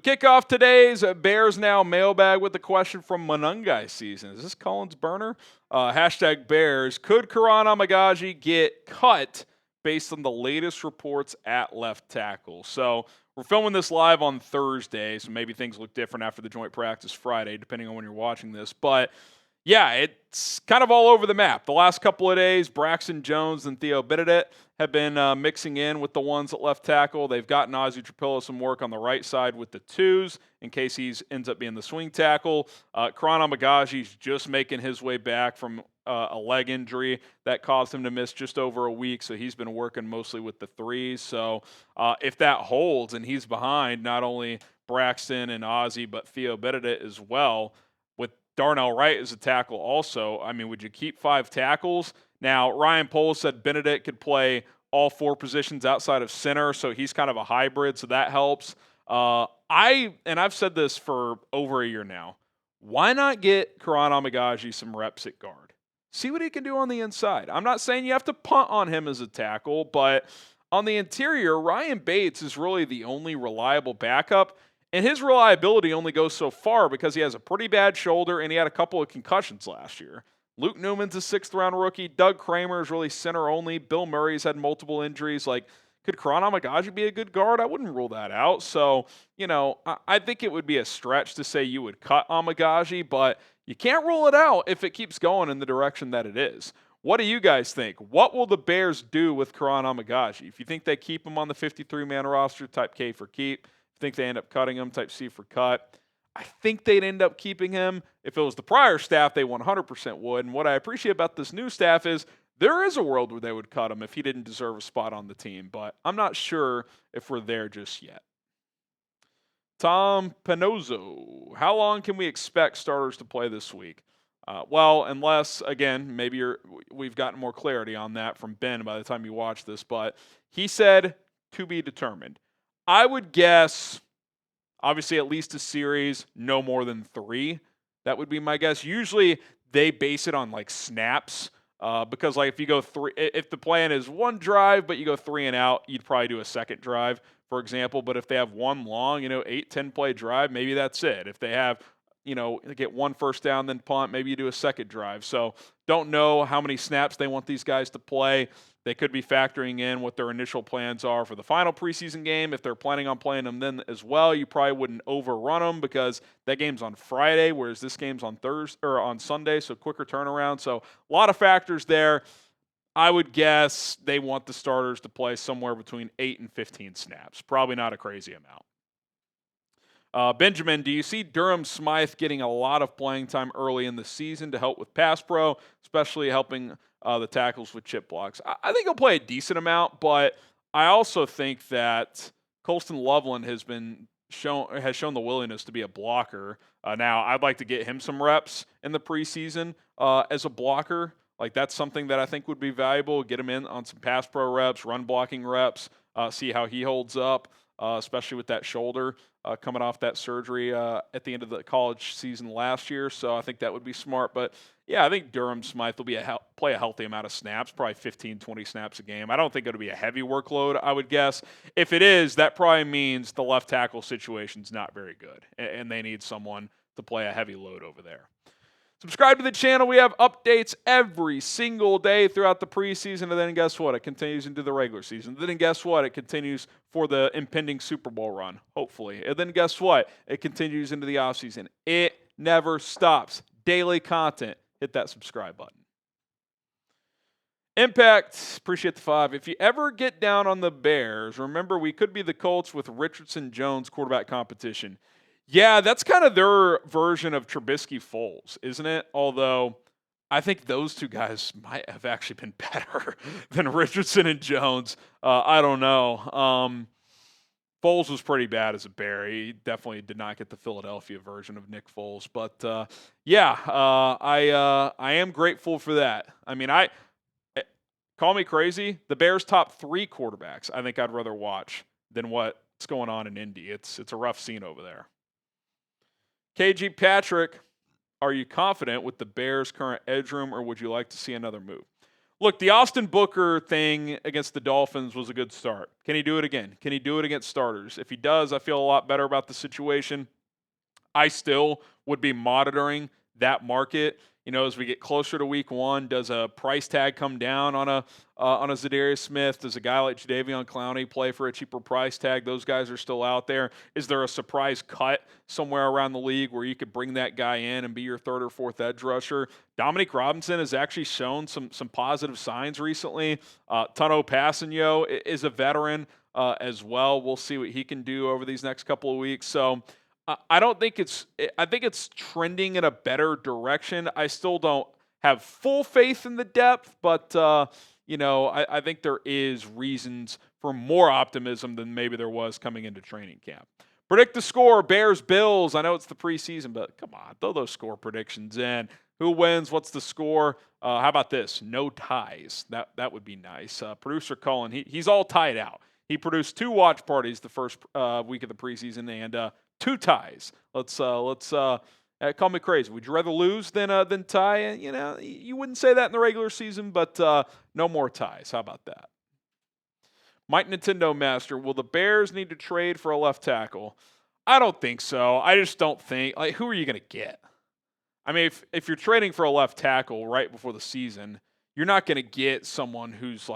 kick off today's Bears Now mailbag with the question from Monangai season. Is this Colin's burner? Hashtag Bears. Could Kiran Amegadjie get cut based on the latest reports at left tackle? So we're filming this live on Thursday, so maybe things look different after the joint practice Friday, depending on when you're watching this. But yeah, it's kind of all over the map. The last couple of days, Braxton, Jones, and Theo Benedet have been mixing in with the ones at left tackle. They've gotten Ozzy Trapilo some work on the right side with the twos in case he ends up being the swing tackle. Kiran Amegadjie's just making his way back from a leg injury that caused him to miss just over a week, so he's been working mostly with the threes. So if that holds and he's behind not only Braxton and Ozzy but Theo Benedet as well, Darnell Wright is a tackle also. I mean, would you keep 5 tackles? Now, Ryan Poles said Benedet could play all 4 positions outside of center, so he's kind of a hybrid, so that helps. I've said this for over a year now. Why not get Kiran Amegadjie some reps at guard? See what he can do on the inside. I'm not saying you have to punt on him as a tackle, but on the interior, Ryan Bates is really the only reliable backup. And his reliability only goes so far because he has a pretty bad shoulder and he had a couple of concussions last year. Luke Newman's a 6th-round rookie. Doug Kramer is really center only. Bill Murray's had multiple injuries. Like, could Kiran Amegadjie be a good guard? I wouldn't rule that out. So, I think it would be a stretch to say you would cut Amegadjie, but you can't rule it out if it keeps going in the direction that it is. What do you guys think? What will the Bears do with Kiran Amegadjie? If you think they keep him on the 53-man roster, type K for keep. Think they end up cutting him, type C for cut. I think they'd end up keeping him. If it was the prior staff, they 100% would. And what I appreciate about this new staff is there is a world where they would cut him if he didn't deserve a spot on the team. But I'm not sure if we're there just yet. Tom Panozzo, how long can we expect starters to play this week? Well, unless, again, maybe we've gotten more clarity on that from Ben by the time you watch this. But he said to be determined. I would guess, obviously, at least a series, no more than 3. That would be my guess. Usually, they base it on, snaps because, if you go 3, if the plan is 1 drive, but you go 3 and out, you'd probably do a second drive, for example. But if they have 1 long, 8, 10-play drive, maybe that's it. If they have, get 1 first down, then punt, maybe you do a second drive. So don't know how many snaps they want these guys to play. They could be factoring in what their initial plans are for the final preseason game. If they're planning on playing them then as well, you probably wouldn't overrun them because that game's on Friday, whereas this game's on Thursday or on Sunday, so quicker turnaround. So a lot of factors there. I would guess they want the starters to play somewhere between 8 and 15 snaps. Probably not a crazy amount. Benjamin, do you see Durham Smith getting a lot of playing time early in the season to help with pass pro, especially helping the tackles with chip blocks? I think he'll play a decent amount, but I also think that Colston Loveland has shown the willingness to be a blocker. Now, I'd like to get him some reps in the preseason as a blocker. That's something that I think would be valuable. Get him in on some pass pro reps, run blocking reps, see how he holds up, especially with that shoulder coming off that surgery at the end of the college season last year. So I think that would be smart. But, yeah, I think Durham Smith will play a healthy amount of snaps, probably 15, 20 snaps a game. I don't think it'll be a heavy workload, I would guess. If it is, that probably means the left tackle situation's not very good, and they need someone to play a heavy load over there. Subscribe to the channel. We have updates every single day throughout the preseason. And then guess what? It continues into the regular season. And then guess what? It continues for the impending Super Bowl run, hopefully. And then guess what? It continues into the offseason. It never stops. Daily content. Hit that subscribe button. Impact, appreciate the 5. If you ever get down on the Bears, remember we could be the Colts with Richardson-Jones quarterback competition. Yeah, that's kind of their version of Trubisky-Foles, isn't it? Although I think those two guys might have actually been better than Richardson and Jones. I don't know. Foles was pretty bad as a Bear. He definitely did not get the Philadelphia version of Nick Foles. But, I am grateful for that. I mean, call me crazy. The Bears' top 3 quarterbacks I think I'd rather watch than what's going on in Indy. It's a rough scene over there. KG Patrick, are you confident with the Bears' current edge room, or would you like to see another move? Look, the Austin Booker thing against the Dolphins was a good start. Can he do it again? Can he do it against starters? If he does, I feel a lot better about the situation. I still would be monitoring that market. As we get closer to week one, does a price tag come down on a Zadarius Smith? Does a guy like Jadeveon Clowney play for a cheaper price tag? Those guys are still out there. Is there a surprise cut somewhere around the league where you could bring that guy in and be your third or fourth edge rusher? Dominique Robinson has actually shown some positive signs recently. Tano Passanio is a veteran as well. We'll see what he can do over these next couple of weeks. So I don't think I think it's trending in a better direction. I still don't have full faith in the depth, but I think there is reasons for more optimism than maybe there was coming into training camp. Predict the score: Bears Bills. I know it's the preseason, but come on, throw those score predictions in. Who wins? What's the score? How about this? No ties. That would be nice. Producer Cullen, he's all tied out. He produced 2 watch parties the first week of the preseason and 2 ties. Let's call me crazy. Would you rather lose than tie? You wouldn't say that in the regular season, but no more ties. How about that? Mike Nintendo Master, will the Bears need to trade for a left tackle? I don't think so. I just don't think. Who are you going to get? I mean, if you're trading for a left tackle right before the season, you're not going to get someone who's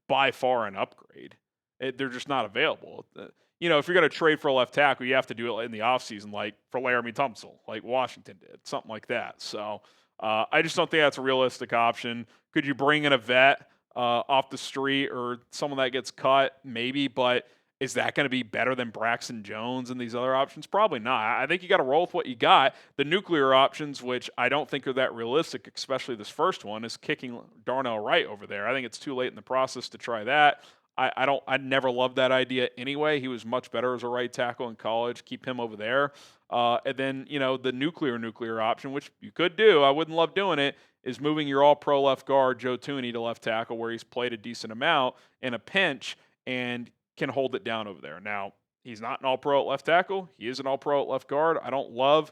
by far an upgrade. They're just not available. If you're going to trade for a left tackle, you have to do it in the offseason, like for Laramie Tunsil, like Washington did, something like that. So I just don't think that's a realistic option. Could you bring in a vet off the street or someone that gets cut? Maybe, but is that going to be better than Braxton Jones and these other options? Probably not. I think you got to roll with what you got. The nuclear options, which I don't think are that realistic, especially this first one, is kicking Darnell Wright over there. I think it's too late in the process to try that. I never loved that idea anyway. He was much better as a right tackle in college. Keep him over there. And then, the nuclear option, which you could do, I wouldn't love doing it, is moving your all-pro left guard, Joe Thuney, to left tackle where he's played a decent amount in a pinch and can hold it down over there. Now, he's not an all-pro at left tackle. He is an all-pro at left guard. I don't love,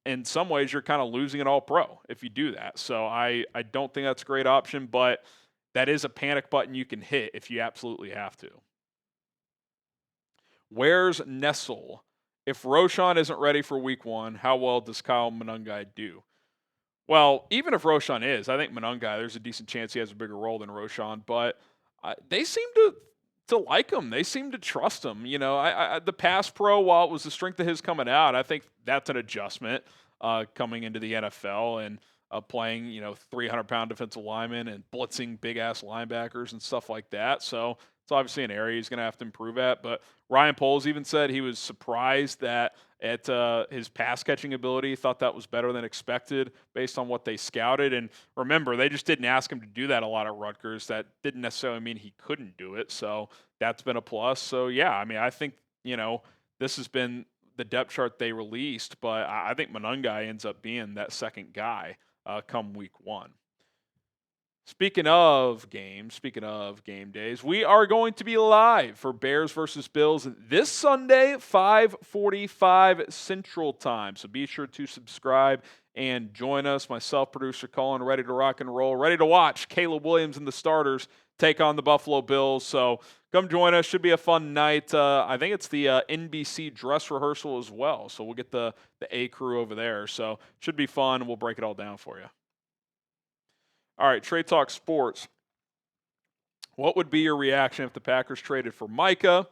in some ways, you're kind of losing an all-pro if you do that. So I don't think that's a great option, but that is a panic button you can hit if you absolutely have to. Where's Nessel? If Roschon isn't ready for week 1, how well does Kyle Monangai do? Well, even if Roschon is, I think Monangai, there's a decent chance he has a bigger role than Roschon, but they seem to like him. They seem to trust him. The pass pro, while it was the strength of his coming out, I think that's an adjustment coming into the NFL and playing, 300-pound defensive linemen and blitzing big-ass linebackers and stuff like that. So it's obviously an area he's going to have to improve at. But Ryan Poles even said he was surprised at his pass-catching ability. Thought that was better than expected based on what they scouted. And remember, they just didn't ask him to do that a lot at Rutgers. That didn't necessarily mean he couldn't do it. So that's been a plus. So, yeah, I mean, I think, this has been the depth chart they released. But I think Monangai ends up being that second guy come week 1. Speaking of game days, we are going to be live for Bears versus Bills this Sunday, 5:45 Central Time. So be sure to subscribe and join us. Myself, producer Colin, ready to rock and roll, ready to watch Caleb Williams and the starters take on the Buffalo Bills. So come join us. Should be a fun night. I think it's the NBC dress rehearsal as well. So we'll get the A crew over there. So should be fun. We'll break it all down for you. All right, Trade Talk Sports. What would be your reaction if the Packers traded for Micah?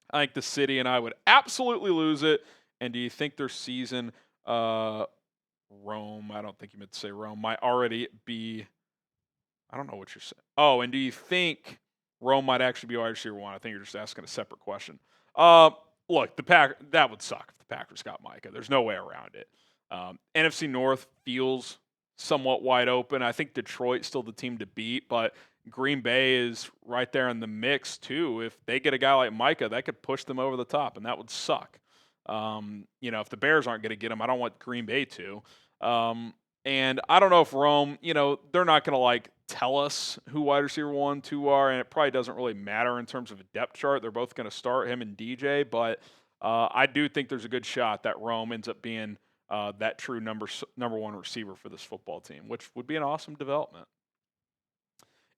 I think the city and I would absolutely lose it. And do you think their season, Rome, I don't think you meant to say Rome, might already be, I don't know what you're saying. Oh, and do you think Rome might actually be wide receiver 1? I think you're just asking a separate question. Look, that would suck if the Packers got Micah. There's no way around it. NFC North feels somewhat wide open. I think Detroit's still the team to beat, but Green Bay is right there in the mix too. If they get a guy like Micah, that could push them over the top, and that would suck. If the Bears aren't going to get him, I don't want Green Bay to. And I don't know if Rome, they're not going to tell us who wide receiver 1, 2 are, and it probably doesn't really matter in terms of a depth chart. They're both going to start him and DJ, but I do think there's a good shot that Rome ends up being that true number 1 receiver for this football team, which would be an awesome development.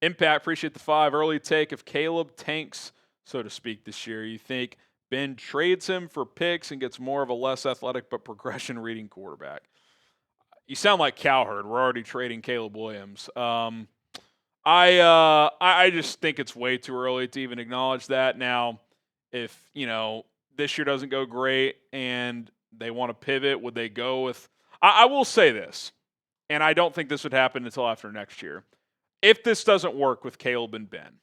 Impact, appreciate the 5. Early take, if Caleb tanks, so to speak, this year, you think Ben trades him for picks and gets more of a less athletic but progression reading quarterback? You sound like Cowherd. We're already trading Caleb Williams. I just think it's way too early to even acknowledge that. Now, if, this year doesn't go great and they want to pivot, would they go with – I will say this, and I don't think this would happen until after next year. If this doesn't work with Caleb and Ben,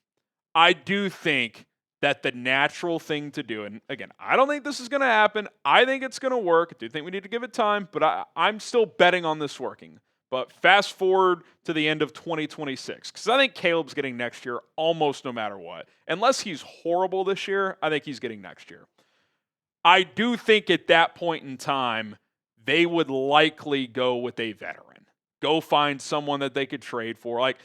I do think that the natural thing to do, and again, I don't think this is going to happen. I think it's going to work. I do think we need to give it time, but I'm still betting on this working. But fast forward to the end of 2026, because I think Caleb's getting next year almost no matter what. Unless he's horrible this year, I think he's getting next year. I do think at that point in time, they would likely go with a veteran. Go find someone that they could trade for. Like,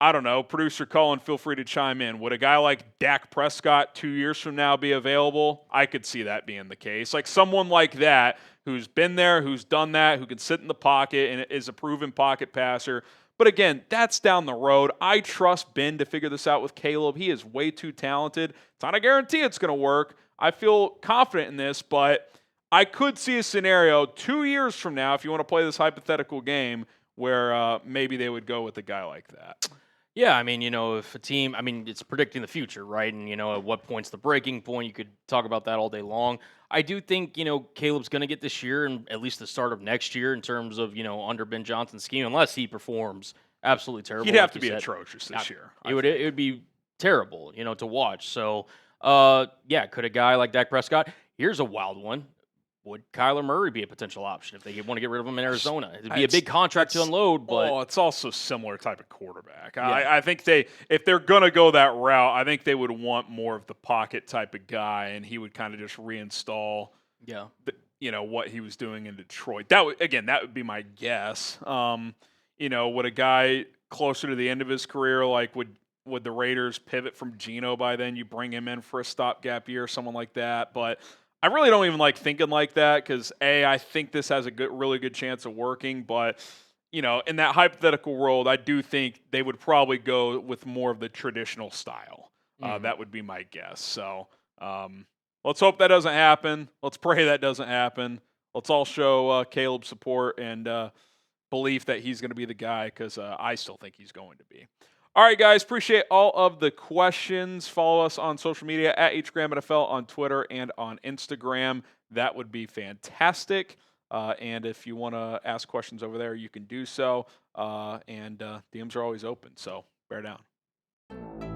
I don't know, producer Colin, feel free to chime in. Would a guy like Dak Prescott 2 years from now be available? I could see that being the case. Like someone like that who's been there, who's done that, who can sit in the pocket and is a proven pocket passer. But again, that's down the road. I trust Ben to figure this out with Caleb. He is way too talented. It's not a guarantee it's going to work. I feel confident in this, but I could see a scenario 2 years from now, if you want to play this hypothetical game, where maybe they would go with a guy like that. Yeah, I mean, if a team, it's predicting the future, right? And, at what point's the breaking point? You could talk about that all day long. I do think, Caleb's going to get this year and at least the start of next year in terms of, under Ben Johnson's scheme, unless he performs absolutely terrible. He'd have to be atrocious this year. It would be terrible, to watch. So, could a guy like Dak Prescott, here's a wild one. Would Kyler Murray be a potential option if they want to get rid of him in Arizona? It'd be a big contract to unload, but it's also similar type of quarterback. Yeah. I think if they're going to go that route, I think they would want more of the pocket type of guy, and he would kind of just reinstall. Yeah, what he was doing in Detroit. That would be my guess. Would a guy closer to the end of his career, like would the Raiders pivot from Geno by then? You bring him in for a stopgap year, someone like that, but. I really don't even like thinking like that because, I think this has a really good chance of working. But, in that hypothetical world, I do think they would probably go with more of the traditional style. That would be my guess. So let's hope that doesn't happen. Let's pray that doesn't happen. Let's all show Caleb support and belief that he's going to be the guy because I still think he's going to be. All right, guys, appreciate all of the questions. Follow us on social media at HGramNFL on Twitter and on Instagram. That would be fantastic. And if you want to ask questions over there, you can do so. And DMs are always open, so bear down.